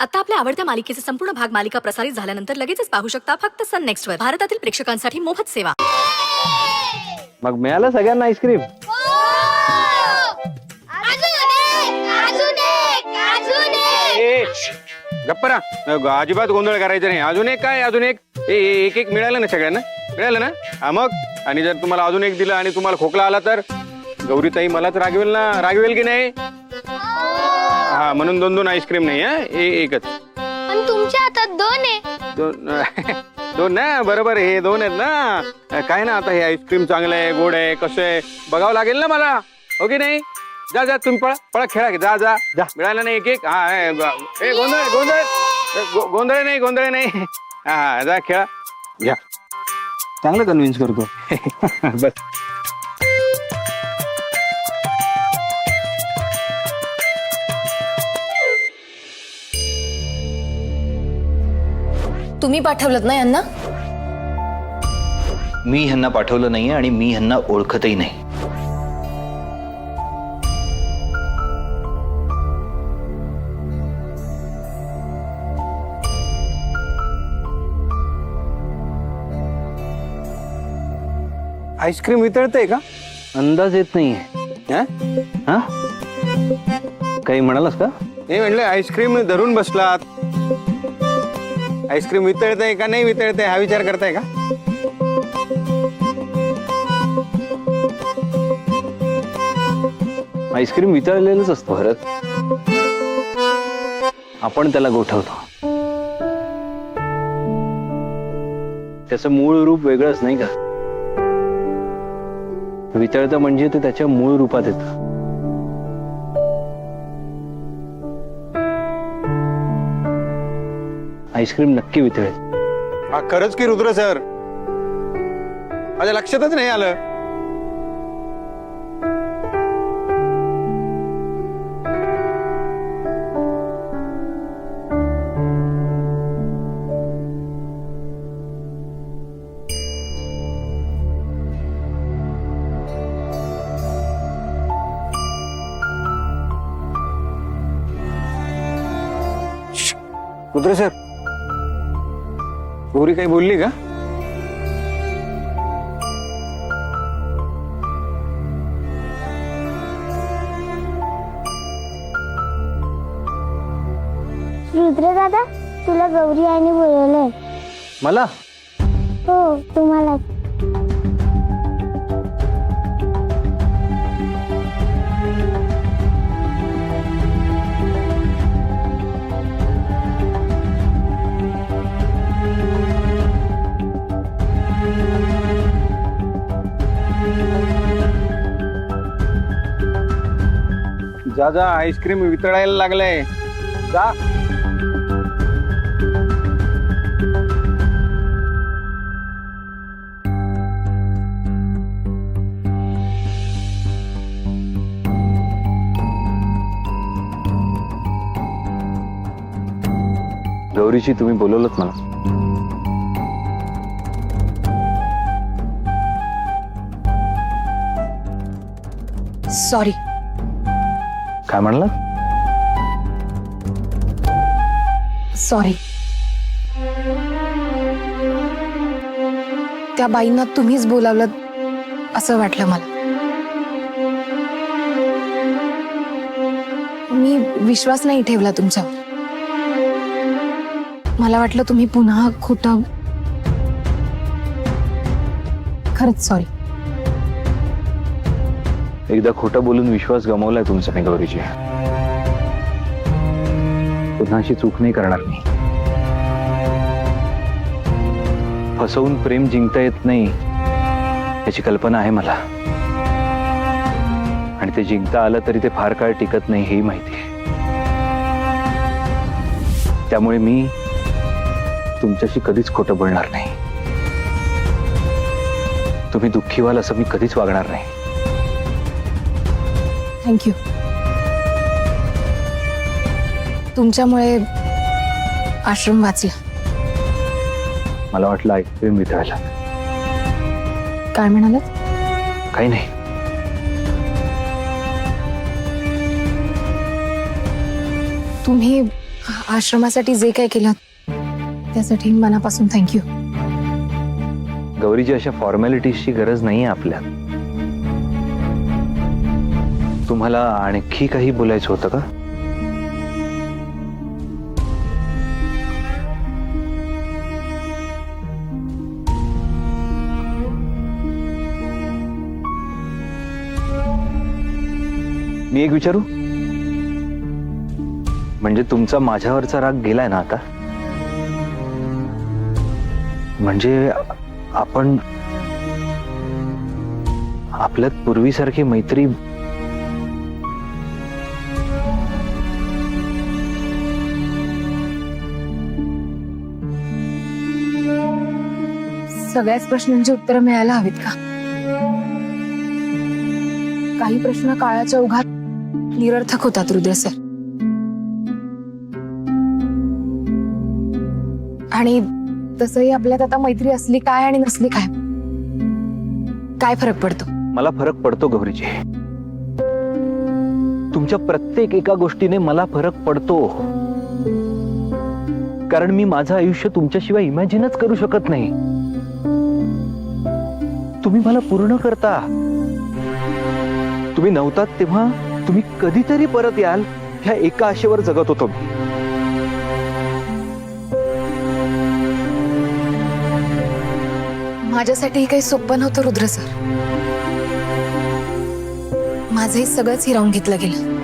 आता आपल्या आवडत्या मालिकेचे संपूर्ण भाग मालिका प्रसारित झाल्यानंतर लगेचच पाहू शकता फक्त सन नेक्स्ट वर. भारतातील प्रेक्षकांसाठी मोफत सेवा. मग मिळालं सगळ्यांना आईस्क्रीम? गप्परा अजिबात गोंधळ करायचा नाही. अजून एक काय, अजून एक एक एक मिळालं ना सगळ्यांना? मिळालं ना? हा मग. आणि जर तुम्हाला अजून एक दिलं आणि तुम्हाला खोकला आला तर गौरीताई मलाच रागवेल ना? रागवेल की नाही? हा, म्हणून दोन दोन आईस्क्रीम नाही. हा, एकच. पण तुमच्या हातात दोन आहे. दोन ना? बरोबर, हे दोन आहेत ना. काय ना, आता हे आईस्क्रीम चांगलं आहे, गोड आहे, कसं आहे बघावं लागेल ना मला, हो की नाही? जा जा, तुम्ही पळा पळा, खेळा. जा जा जा. मिळालं नाही एक एक? हा, गोंधळ गोंधळ गोंधळ नाही, गोंधळ नाही. हा, जा खेळा. घ्या. चांगलं कन्व्हिन्स करतो. बस. तुम्ही पाठवलत ना यांना? मी ह्यांना पाठवलं नाहीये आणि मी ह्यांना ओळखतही नाही. आईस्क्रीम वितळतंय का? अंदाज येत नाहीये. हा? हा, काही म्हणालास का? नाही, म्हणलं आईस्क्रीम धरून बसलात. आईस्क्रीम वितळतंय का नाही वितळतंय हा विचार करताय का? आईस्क्रीम वितळलेलंच असतं भरत. आपण त्याला गोठवतो. त्याचं मूळ रूप वेगळंच नाही का? वितळतं म्हणजे ते त्याच्या मूळ रूपात येतं. आईस्क्रीम नक्की वितळेल. हा, खरंच की रुद्र सर? माझ्या लक्षातच नाही आलं. रुद्र सर, गौरी काही बोलली का? रुद्र दादा, तुला गौरी आईने बोलवलंय. मला? हो, तुम्हाला. जा जा, आईस्क्रीम वितळायला लागलंय. जा. गौरीची तुम्ही बोलवलंत मला. सॉरी. काय म्हणला? सॉरी. त्या बाईंना तुम्हीच बोलावलं असं वाटलं मला. मी विश्वास नाही ठेवला तुमच्यावर. मला वाटलं तुम्ही पुन्हा खोटं. खरंच सॉरी. एकदा खोटं बोलून विश्वास गमावलाय तुमचा नाही गौरीजी. पुन्हा अशी चूक नाही करणार मी. फसवून प्रेम जिंकता येत नाही याची कल्पना आहे मला. आणि ते जिंकता आलं तरी ते फार काळ टिकत नाही हेही माहिती आहे. त्यामुळे मी तुमच्याशी कधीच खोटं बोलणार नाही. तुम्ही दुःखी व्हाल असं मी कधीच वागणार नाही. थँक्यू. तुमच्यामुळे आश्रम वाचला. मला वाटलं आईस्क्रीम वितळायला. काय म्हणालात? काही नाही. तुम्ही आश्रमासाठी जे काय केलं त्यासाठी मनापासून थँक्यू. गौरीजी, अशा फॉर्मॅलिटीजची गरज नाही आहे आपल्यात. तुम्हाला आणखी काही बोलायचं होतं का? मी एक विचारू? म्हणजे तुमचा माझ्यावरचा राग गेलाय ना आता? म्हणजे आपण आपल्यात पूर्वीसारखी मैत्री सगळ्याच प्रश्नांची उत्तरं मिळायला हवीत का? काही प्रश्न काळाच्या ओघात निरर्थक होतात रुद्र सर. आणि तसंही आपल्यात आता मैत्री असली काय आणि नसली काय, काय फरक पडतो? मला फरक पडतो गौरीजी. तुमच्या प्रत्येक एका गोष्टीने मला फरक पडतो. कारण मी माझं आयुष्य तुमच्याशिवाय इमॅजिनच करू शकत नाही. तुम्ही मला पूर्ण करता. तुम्ही नव्हतात तेव्हा तुम्ही कधीतरी परत याल ह्या एका आशेवर जगत होतो मी. माझ्यासाठी काही सोपं नव्हतं रुद्र सर. माझंही सगळंच हिरावून घेतलं गेलं.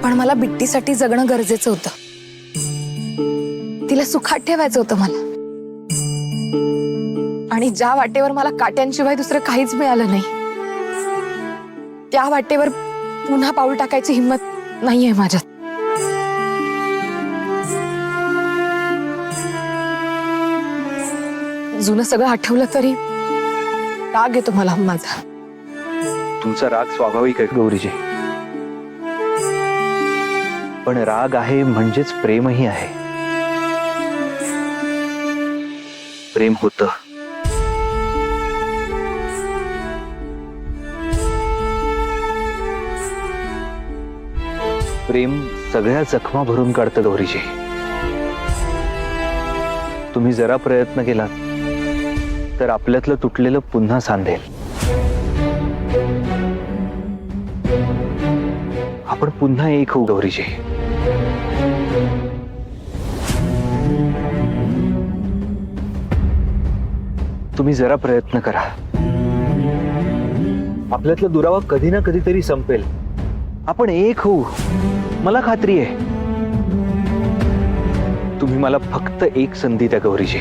पण मला बिट्टीसाठी जगणं गरजेचं होतं. तिला सुखात ठेवायचं होतं मला. आणि ज्या वाटेवर मला काट्यांशिवाय दुसरं काहीच मिळालं नाही, त्या वाटेवर पुन्हा पाऊल टाकायची हिंमत नाहीये माझ्यात. जुनं सगळं आठवलं तरी राग येतो मला माझा. तुमचा राग स्वाभाविक आहे गौरीजी. पण राग आहे म्हणजेच प्रेमही आहे. प्रेम होतं. प्रेम सगळ्या जखमा भरून काढतं गौरीजी. तुम्ही जरा प्रयत्न केलात तर आपल्यातलं तुटलेलं पुन्हा सांधेल. आपण पुन्हा एक होऊ गौरीजी. तुम्ही जरा प्रयत्न करा. आपल्यातला दुरावा कधी ना कधीतरी संपेल. आपण एक होऊ, मला खात्री आहे. तुम्ही मला फक्त एक संधी द्या गौरीजी.